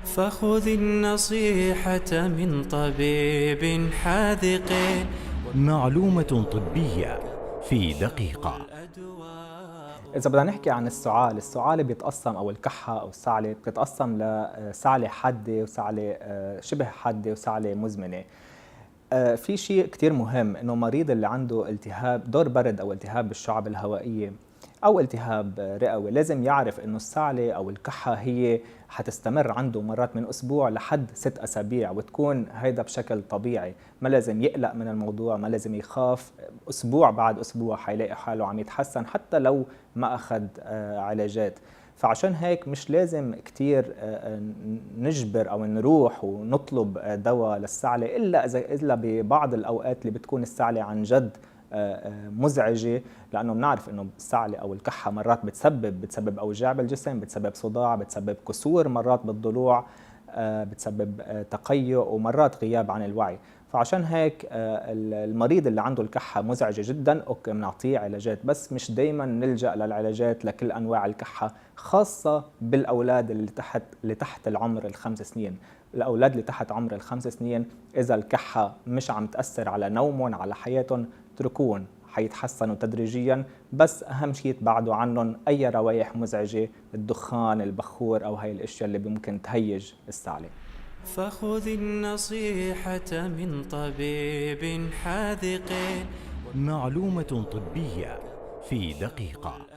فخذ النصيحة من طبيب حاذق. معلومة طبية في دقيقة. إذا بدنا نحكي عن السعال بيتقسم أو الكحة أو السعلة بتتقسم لسعلة حادة وسعلة شبه حادة وسعلة مزمنة. في شيء كتير مهم إنه مريض اللي عنده التهاب دور برد أو التهاب بالشعب الهوائية أو التهاب رئوي لازم يعرف إنه السعلة أو الكحة هي حتستمر عنده مرات من أسبوع لحد 6 أسابيع، وتكون هيدا بشكل طبيعي. ما لازم يقلق من الموضوع، ما لازم يخاف. أسبوع بعد أسبوع حيلاقي حاله عم يتحسن حتى لو ما أخذ علاجات. فعشان هيك مش لازم كتير نجبر أو نروح ونطلب دواء للسعلة إلا ببعض الأوقات اللي بتكون السعلة عن جد مزعجة، لأنه بنعرف إنه السعلة أو الكحة مرات بتسبب أوجاع بالجسم، بتسبب صداع، بتسبب كسور مرات بالضلوع، بتسبب تقيؤ ومرات غياب عن الوعي. فعشان هيك المريض اللي عنده الكحة مزعجة جدا اوكي بنعطيه علاجات، بس مش دايما نلجأ للعلاجات لكل انواع الكحة، خاصة بالاولاد اللي تحت العمر ال5 سنين. الاولاد اللي تحت عمر ال5 سنين اذا الكحة مش عم تأثر على نومهم على حياتهم اتركوهم، حيتحسنوا تدريجيا، بس اهم شيء تبعدوا عنهم اي روايح مزعجة، الدخان، البخور او هاي الاشياء اللي ممكن تهيج السعلة. فخذ النصيحة من طبيب حاذق. معلومة طبية في دقيقة.